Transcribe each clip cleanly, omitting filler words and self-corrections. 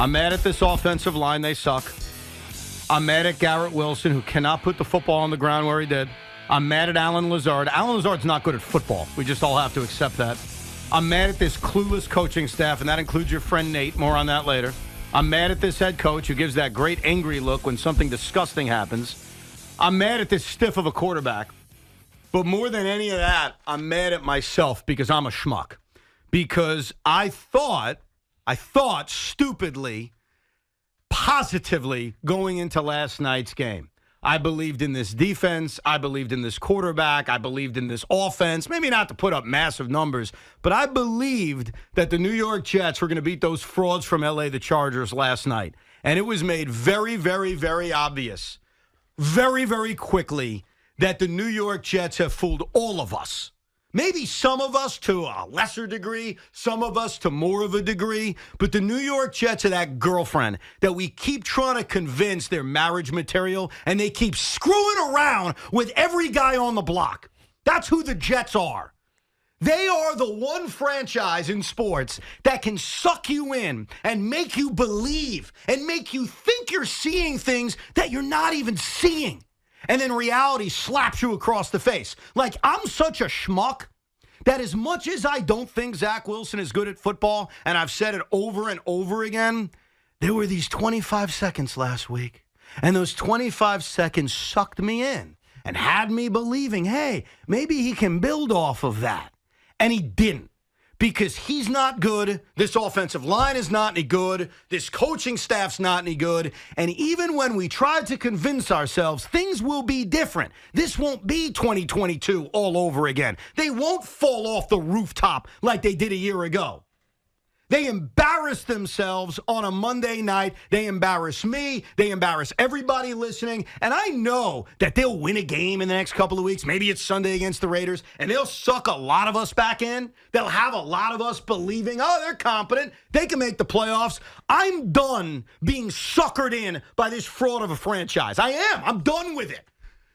I'm mad at this offensive line. They suck. I'm mad at Garrett Wilson, who cannot put the football on the ground where he did. I'm mad at Alan Lazard. Alan Lazard's not good at football. We just all have to accept that. I'm mad at this clueless coaching staff, and that includes your friend Nate. More on that later. I'm mad at this head coach who gives that great angry look when something disgusting happens. I'm mad at this stiff of a quarterback. But more than any of that, I'm mad at myself because I'm a schmuck. Because I thought stupidly, positively going into last night's game. I believed in this defense. I believed in this quarterback. I believed in this offense. Maybe not to put up massive numbers, but I believed that the New York Jets were going to beat those frauds from L.A., the Chargers, last night. And it was made very, very, very obvious, very, very quickly, that the New York Jets have fooled all of us. Maybe some of us to a lesser degree, some of us to more of a degree, but the New York Jets are that girlfriend that we keep trying to convince they're marriage material, and they keep screwing around with every guy on the block. That's who the Jets are. They are the one franchise in sports that can suck you in and make you believe and make you think you're seeing things that you're not even seeing. And then reality slaps you across the face. Like, I'm such a schmuck that as much as I don't think Zach Wilson is good at football, and I've said it over and over again, there were these 25 seconds last week. And those 25 seconds sucked me in and had me believing, hey, maybe he can build off of that. And he didn't. Because he's not good, this offensive line is not any good, this coaching staff's not any good, and even when we try to convince ourselves things will be different, this won't be 2022 all over again. They won't fall off the rooftop like they did a year ago. They embarrass themselves on a Monday night. They embarrass me. They embarrass everybody listening. And I know that they'll win a game in the next couple of weeks. Maybe it's Sunday against the Raiders. And they'll suck a lot of us back in. They'll have a lot of us believing, oh, they're competent. They can make the playoffs. I'm done being suckered in by this fraud of a franchise. I am. I'm done with it.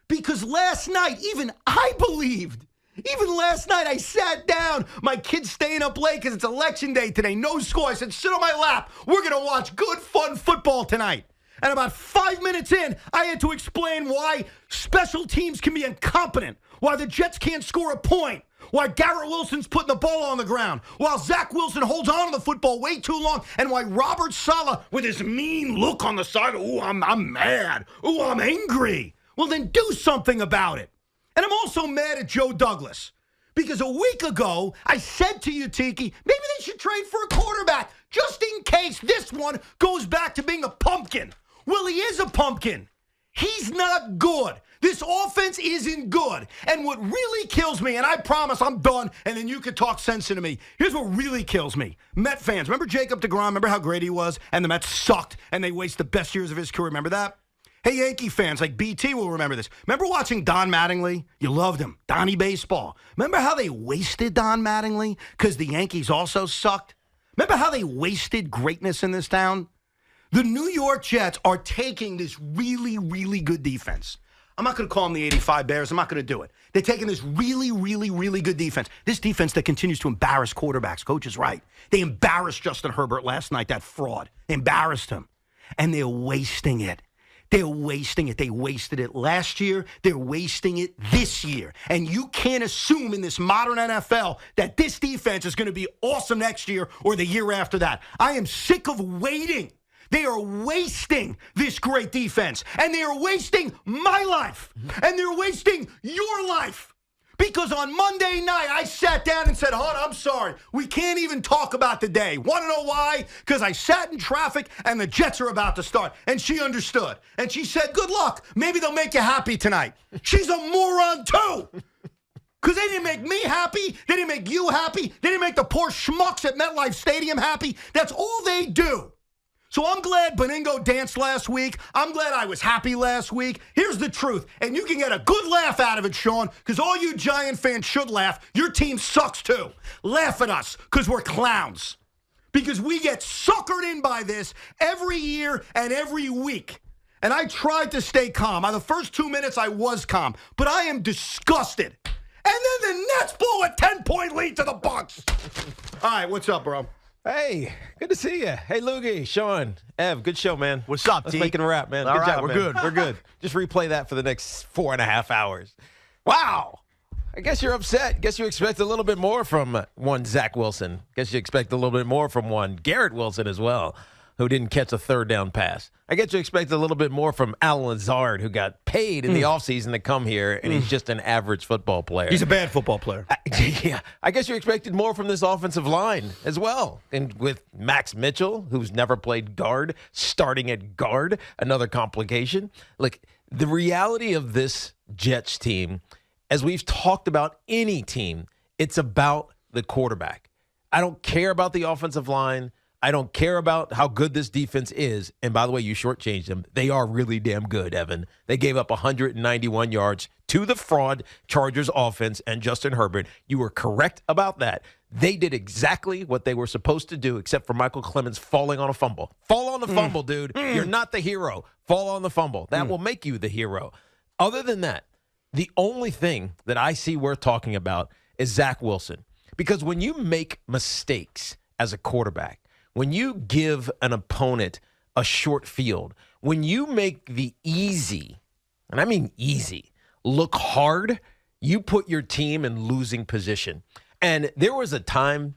Because last night, even I believed. Even last night, I sat down. My kid's staying up late because it's election day today. No score. I said, sit on my lap. We're going to watch good, fun football tonight. And about 5 minutes in, I had to explain why special teams can be incompetent, why the Jets can't score a point, why Garrett Wilson's putting the ball on the ground, while Zach Wilson holds on to the football way too long, and why Robert Saleh, with his mean look on the side, ooh, I'm mad. Ooh, I'm angry. Well, then do something about it. And I'm also mad at Joe Douglas because a week ago, I said to you, Tiki, maybe they should trade for a quarterback just in case this one goes back to being a pumpkin. Well, he is a pumpkin. He's not good. This offense isn't good. And what really kills me, and I promise I'm done, and then you can talk sense into me. Here's what really kills me. Met fans, remember Jacob deGrom? Remember how great he was? And the Mets sucked, and they wasted the best years of his career. Remember that? Hey, Yankee fans, like BT will remember this. Remember watching Don Mattingly? You loved him. Donnie Baseball. Remember how they wasted Don Mattingly because the Yankees also sucked? Remember how they wasted greatness in this town? The New York Jets are taking this really, really good defense. I'm not going to call them the 85 Bears. I'm not going to do it. They're taking this really, really, really good defense. This defense that continues to embarrass quarterbacks. Coach is right. They embarrassed Justin Herbert last night, that fraud. They embarrassed him. And they're wasting it. They're wasting it. They wasted it last year. They're wasting it this year. And you can't assume in this modern NFL that this defense is going to be awesome next year or the year after that. I am sick of waiting. They are wasting this great defense. And they are wasting my life. And they're wasting your life. Because on Monday night, I sat down and said, hon, I'm sorry. We can't even talk about the day. Want to know why? Because I sat in traffic and the Jets are about to start. And she understood. And she said, good luck. Maybe they'll make you happy tonight. She's a moron, too. Because they didn't make me happy. They didn't make you happy. They didn't make the poor schmucks at MetLife Stadium happy. That's all they do. So I'm glad Beningo danced last week. I'm glad I was happy last week. Here's the truth, and you can get a good laugh out of it, Sean, because all you Giant fans should laugh. Your team sucks too. Laugh at us because we're clowns. Because we get suckered in by this every year and every week. And I tried to stay calm. The first 2 minutes I was calm, but I am disgusted. And then the Nets blow a 10-point lead to the Bucks. All right, what's up, bro? Hey, good to see you. Hey, Loogie, Sean, Ev, good show, man. What's up, Let's T? make it a wrap, man. All Good right, job, we're man. good. We're good. Just replay that for the next 4.5 hours. Wow. I guess you're upset. Guess you expect a little bit more from one Zach Wilson. Guess you expect a little bit more from one Garrett Wilson as well, who didn't catch a third down pass. I guess you expect a little bit more from Al Lazard, who got paid in the offseason to come here, and he's just an average football player. He's a bad football player. Yeah, I guess you expected more from this offensive line as well. And with Max Mitchell, who's never played guard, starting at guard, another complication. Look, the reality of this Jets team, as we've talked about any team, it's about the quarterback. I don't care about the offensive line. I don't care about how good this defense is. And by the way, you shortchanged them. They are really damn good, Evan. They gave up 191 yards to the fraud Chargers offense and Justin Herbert. You were correct about that. They did exactly what they were supposed to do, except for Michael Clemens falling on a fumble. Fall on the fumble, dude. You're not the hero. Fall on the fumble. That will make you the hero. Other than that, the only thing that I see worth talking about is Zach Wilson. Because when you make mistakes as a quarterback, when you give an opponent a short field, when you make the easy, and I mean easy, look hard, you put your team in losing position. And there was a time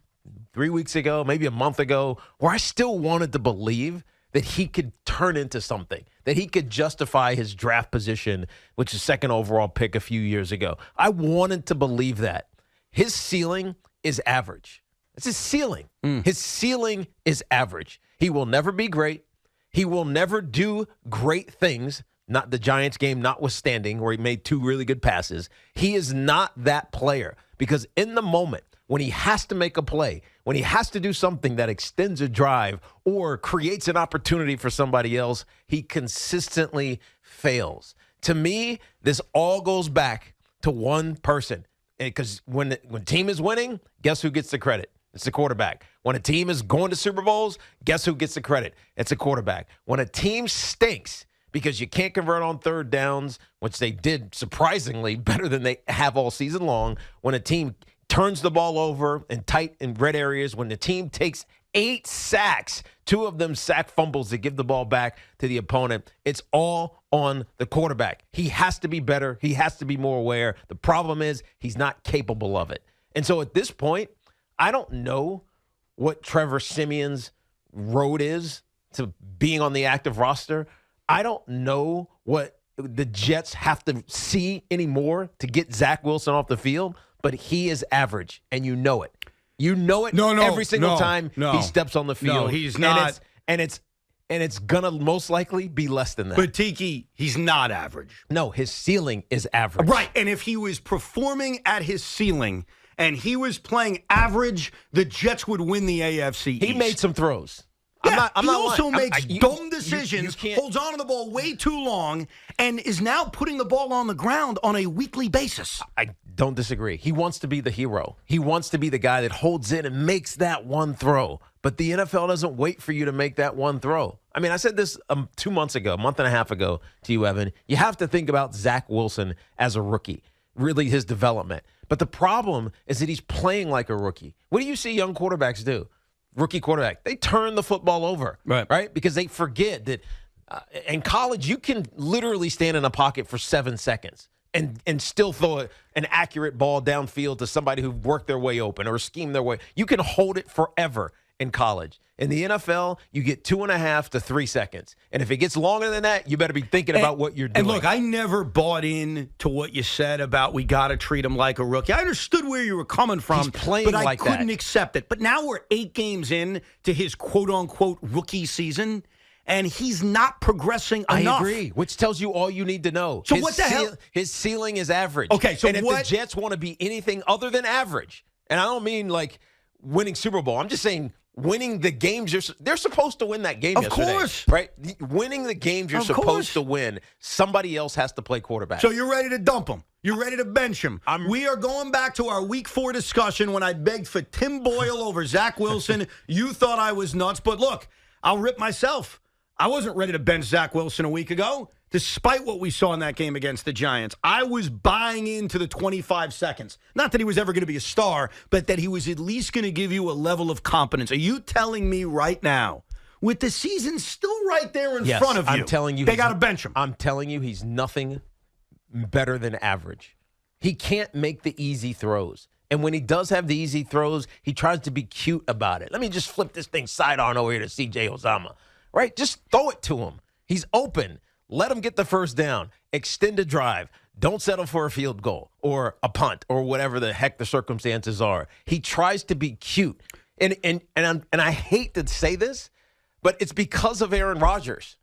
3 weeks ago, maybe a month ago, where I still wanted to believe that he could turn into something, that he could justify his draft position, which is second overall pick a few years ago. I wanted to believe that. His ceiling is average. It's his ceiling. His ceiling is average. He will never be great. He will never do great things, not the Giants game notwithstanding, where he made 2 really good passes. He is not that player because in the moment, when he has to make a play, when he has to do something that extends a drive or creates an opportunity for somebody else, he consistently fails. To me, this all goes back to one person. Because when team is winning, guess who gets the credit? It's the quarterback. When a team is going to Super Bowls, guess who gets the credit? It's a quarterback. When a team stinks because you can't convert on third downs, which they did surprisingly better than they have all season long, when a team turns the ball over in tight and red areas, when the team takes 8 sacks, 2 of them sack fumbles to give the ball back to the opponent, it's all on the quarterback. He has to be better. He has to be more aware. The problem is he's not capable of it. And so at this point, I don't know what Trevor Siemian's road is to being on the active roster. I don't know what the Jets have to see anymore to get Zach Wilson off the field, but he is average, and you know it. You know it every single time he steps on the field. No, he's not. And it's going to most likely be less than that. But, Tiki, he's not average. No, his ceiling is average. Right, and if he was performing at his ceiling and he was playing average, the Jets would win the AFC East. He made some throws. Yeah, I'm he not also lying. makes dumb decisions, holds on to the ball way too long, and is now putting the ball on the ground on a weekly basis. I don't disagree. He wants to be the hero. He wants to be the guy that holds in and makes that one throw. But the NFL doesn't wait for you to make that one throw. I mean, I said this 2 months ago, a month and a half ago to you, Evan. You have to think about Zach Wilson as a rookie, really his development. But the problem is that he's playing like a rookie. What do you see young quarterbacks do? Rookie quarterback, they turn the football over, right? Because they forget that in college, you can literally stand in a pocket for 7 seconds and still throw an accurate ball downfield to somebody who worked their way open or schemed their way. You can hold it forever in college. In the NFL, you get 2.5 to 3 seconds. And if it gets longer than that, you better be thinking about what you're doing. And look, I never bought in to what you said about we got to treat him like a rookie. I understood where you were coming from, He's playing but I like couldn't accept it. But now we're 8 games in to his quote-unquote rookie season, and he's not progressing enough. I agree, which tells you all you need to know. So what the hell? His ceiling is average. Okay, so and if the Jets want to be anything other than average, and I don't mean like winning Super Bowl, I'm just saying winning the games they're supposed to win that game yesterday. Of course. Right? Winning the games you're supposed to win, somebody else has to play quarterback. So you're ready to dump him. You're ready to bench him. We are going back to our Week 4 discussion when I begged for Tim Boyle over Zach Wilson. You thought I was nuts, but look, I'll rip myself. I wasn't ready to bench Zach Wilson a week ago. despite what we saw in that game against the Giants, I was buying into the 25 seconds. Not that he was ever going to be a star, but that he was at least going to give you a level of competence. Are you telling me right now, with the season still right there in front of you, I'm telling you, they got to bench him? I'm telling you, he's nothing better than average. He can't make the easy throws. And when he does have the easy throws, he tries to be cute about it. Let me just flip this thing sidearm over here to C.J. Uzomah, right? Just throw it to him. He's open. Let him get the first down. Extend a drive. Don't settle for a field goal or a punt or whatever the heck the circumstances are. He tries to be cute. And I hate to say this, but it's because of Aaron Rodgers.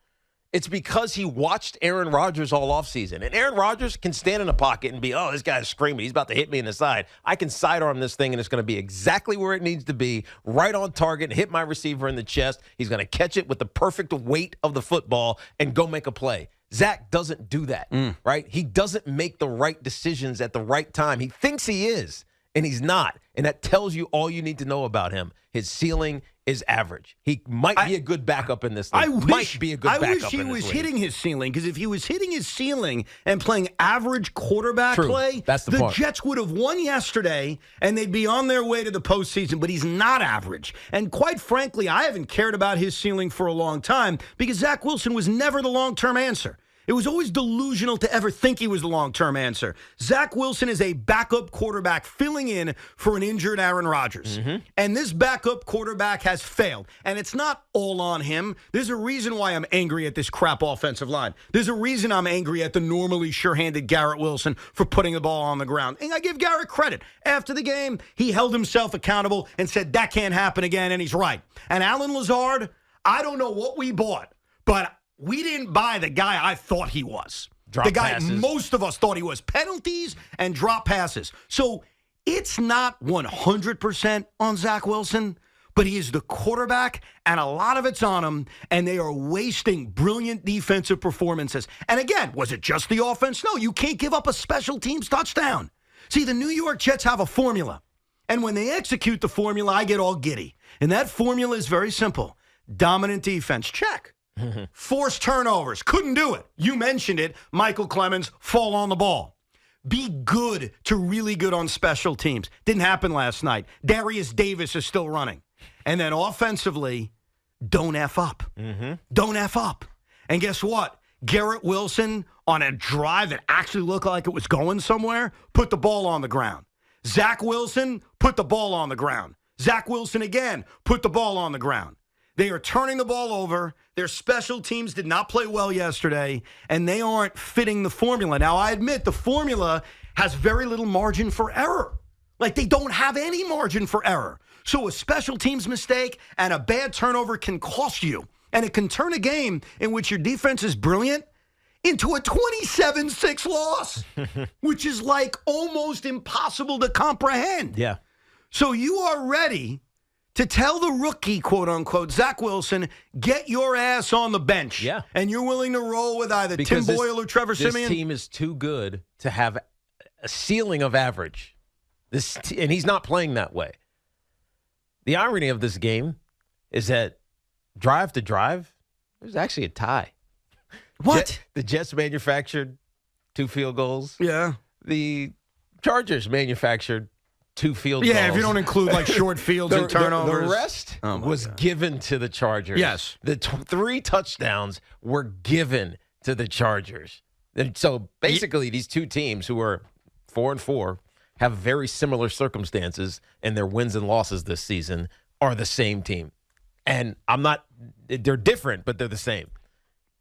It's because he watched Aaron Rodgers all offseason. And Aaron Rodgers can stand in a pocket and be, oh, this guy's screaming. He's about to hit me in the side. I can sidearm this thing, and it's going to be exactly where it needs to be, right on target, and hit my receiver in the chest. He's going to catch it with the perfect weight of the football and go make a play. Zach doesn't do that, right? He doesn't make the right decisions at the right time. He thinks he is, and he's not. And that tells you all you need to know about him. His ceiling is average. He might be a good backup in this league. I wish he was hitting his ceiling, because if he was hitting his ceiling and playing average quarterback play, the Jets would have won yesterday and they'd be on their way to the postseason, but he's not average. And quite frankly, I haven't cared about his ceiling for a long time because Zach Wilson was never the long-term answer. It was always delusional to ever think he was the long-term answer. Zach Wilson is a backup quarterback filling in for an injured Aaron Rodgers. And this backup quarterback has failed. And it's not all on him. There's a reason why I'm angry at this crap offensive line. There's a reason I'm angry at the normally sure-handed Garrett Wilson for putting the ball on the ground. And I give Garrett credit. After the game, he held himself accountable and said, that can't happen again, and he's right. And Alan Lazard, I don't know what we bought, but we didn't buy the guy I thought he was. The guy most of us thought he was. Penalties and drop passes. So it's not 100% on Zach Wilson, but he is the quarterback, and a lot of it's on him, and they are wasting brilliant defensive performances. And again, was it just the offense? No, you can't give up a special teams touchdown. See, the New York Jets have a formula, and when they execute the formula, I get all giddy. And that formula is very simple. Dominant defense, check. Forced turnovers, couldn't do it. You mentioned it. Michael Clemens, fall on the ball. Be good to really good on special teams. Didn't happen last night. Darius Davis is still running. And then offensively, don't F up. Don't F up. And guess what? Garrett Wilson, on a drive that actually looked like it was going somewhere, put the ball on the ground. Zach Wilson, put the ball on the ground. Zach Wilson again, put the ball on the ground. They are turning the ball over. Their special teams did not play well yesterday, and they aren't fitting the formula. Now, I admit the formula has very little margin for error. Like, they don't have any margin for error. So a special teams mistake and a bad turnover can cost you, and it can turn a game in which your defense is brilliant into a 27-6 loss, which is like almost impossible to comprehend. Yeah. So you are ready to tell the rookie, quote-unquote, Zach Wilson, get your ass on the bench. Yeah. And you're willing to roll with either Tim Boyle or Trevor Siemian? This team is too good to have a ceiling of average. And he's not playing that way. The irony of this game is that drive to drive, there's actually a tie. What? The Jets manufactured 2 field goals. Yeah. The Chargers manufactured 2 field goals. Yeah, if you don't include like short fields and turnovers. The rest was given to the Chargers. Yes. The 3 touchdowns were given to the Chargers. And so basically these two teams who are 4-4 have very similar circumstances, and their wins and losses this season are the same team. And they're different, but they're the same.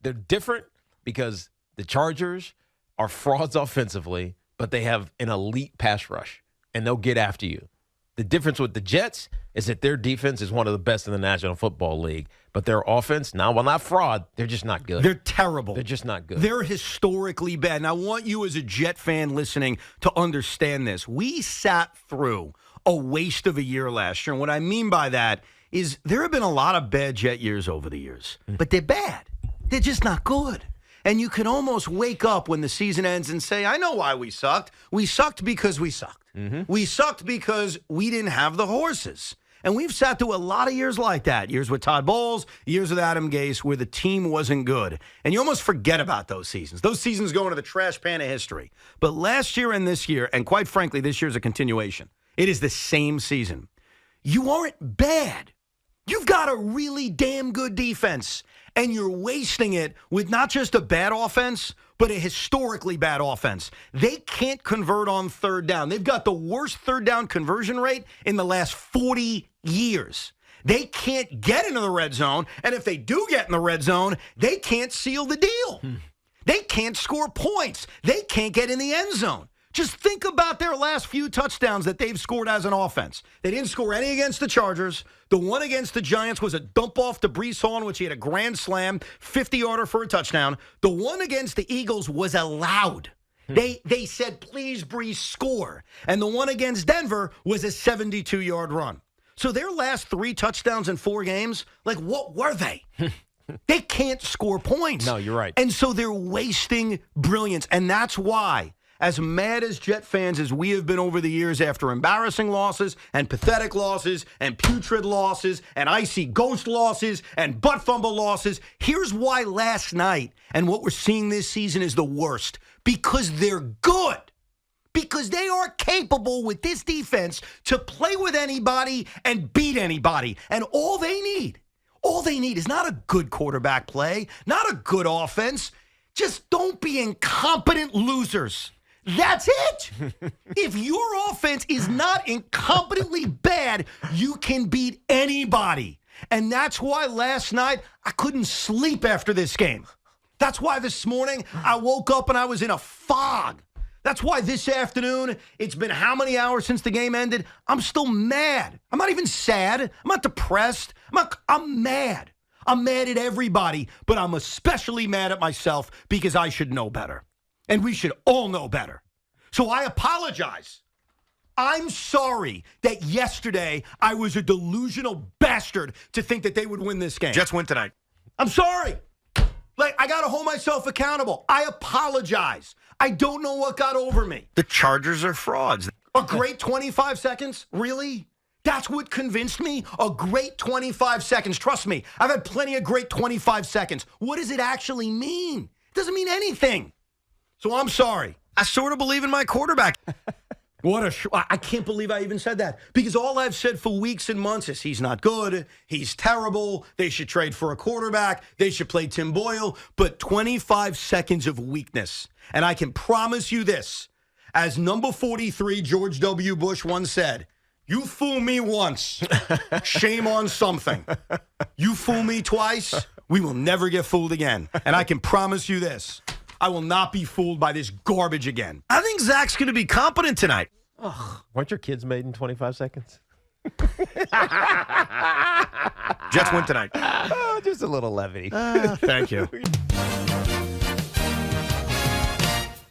They're different because the Chargers are frauds offensively, but they have an elite pass rush, and they'll get after you. The difference with the Jets is that their defense is one of the best in the National Football League, but their offense, not fraud, they're just not good. They're terrible. They're just not good. They're historically bad. And I want you as a Jet fan listening to understand this. We sat through a waste of a year last year, and what I mean by that is there have been a lot of bad Jet years over the years, but they're bad. They're just not good. And you can almost wake up when the season ends and say, I know why we sucked. We sucked because we sucked. We sucked because we didn't have the horses. And we've sat through a lot of years like that. Years with Todd Bowles, years with Adam Gase, where the team wasn't good. And you almost forget about those seasons. Those seasons go into the trash pan of history. But last year and this year, and quite frankly, this year's a continuation. It is the same season. You aren't bad. You've got a really damn good defense, and you're wasting it with not just a bad offense, but a historically bad offense. They can't convert on third down. They've got the worst third down conversion rate in the last 40 years. They can't get into the red zone, and if they do get in the red zone, they can't seal the deal. They can't score points. They can't get in the end zone. Just think about their last few touchdowns that they've scored as an offense. They didn't score any against the Chargers. The one against the Giants was a dump off to Breece Hall, in which he had a grand slam, 50-yarder for a touchdown. The one against the Eagles was allowed. They said, please, Breece, score. And the one against Denver was a 72-yard run. So their last 3 touchdowns in 4 games, like, what were they? They can't score points. No, you're right. And so they're wasting brilliance. And that's why, as mad as Jet fans as we have been over the years after embarrassing losses and pathetic losses and putrid losses and icy ghost losses and butt fumble losses, here's why last night and what we're seeing this season is the worst. Because they're good. Because they are capable with this defense to play with anybody and beat anybody. And all they need is not a good quarterback play, not a good offense. Just don't be incompetent losers. That's it. If your offense is not incompetently bad, you can beat anybody. And that's why last night I couldn't sleep after this game. That's why this morning I woke up and I was in a fog. That's why this afternoon, it's been how many hours since the game ended? I'm still mad. I'm not even sad. I'm not depressed. I'm mad. I'm mad at everybody, but I'm especially mad at myself because I should know better. And we should all know better. So I apologize. I'm sorry that yesterday I was a delusional bastard to think that they would win this game. Jets win tonight. I'm sorry. I got to hold myself accountable. I apologize. I don't know what got over me. The Chargers are frauds. A great 25 seconds? Really? That's what convinced me? A great 25 seconds. Trust me, I've had plenty of great 25 seconds. What does it actually mean? It doesn't mean anything. So I'm sorry. I sort of believe in my quarterback. I can't believe I even said that. Because all I've said for weeks and months is he's not good, he's terrible, they should trade for a quarterback, they should play Tim Boyle. But 25 seconds of weakness. And I can promise you this. As number 43, George W. Bush once said, you fool me once, shame on something. You fool me twice, we will never get fooled again. And I can promise you this. I will not be fooled by this garbage again. I think Zach's going to be competent tonight. Weren't your kids made in 25 seconds? Jets win tonight. Oh, just a little levity. Thank you.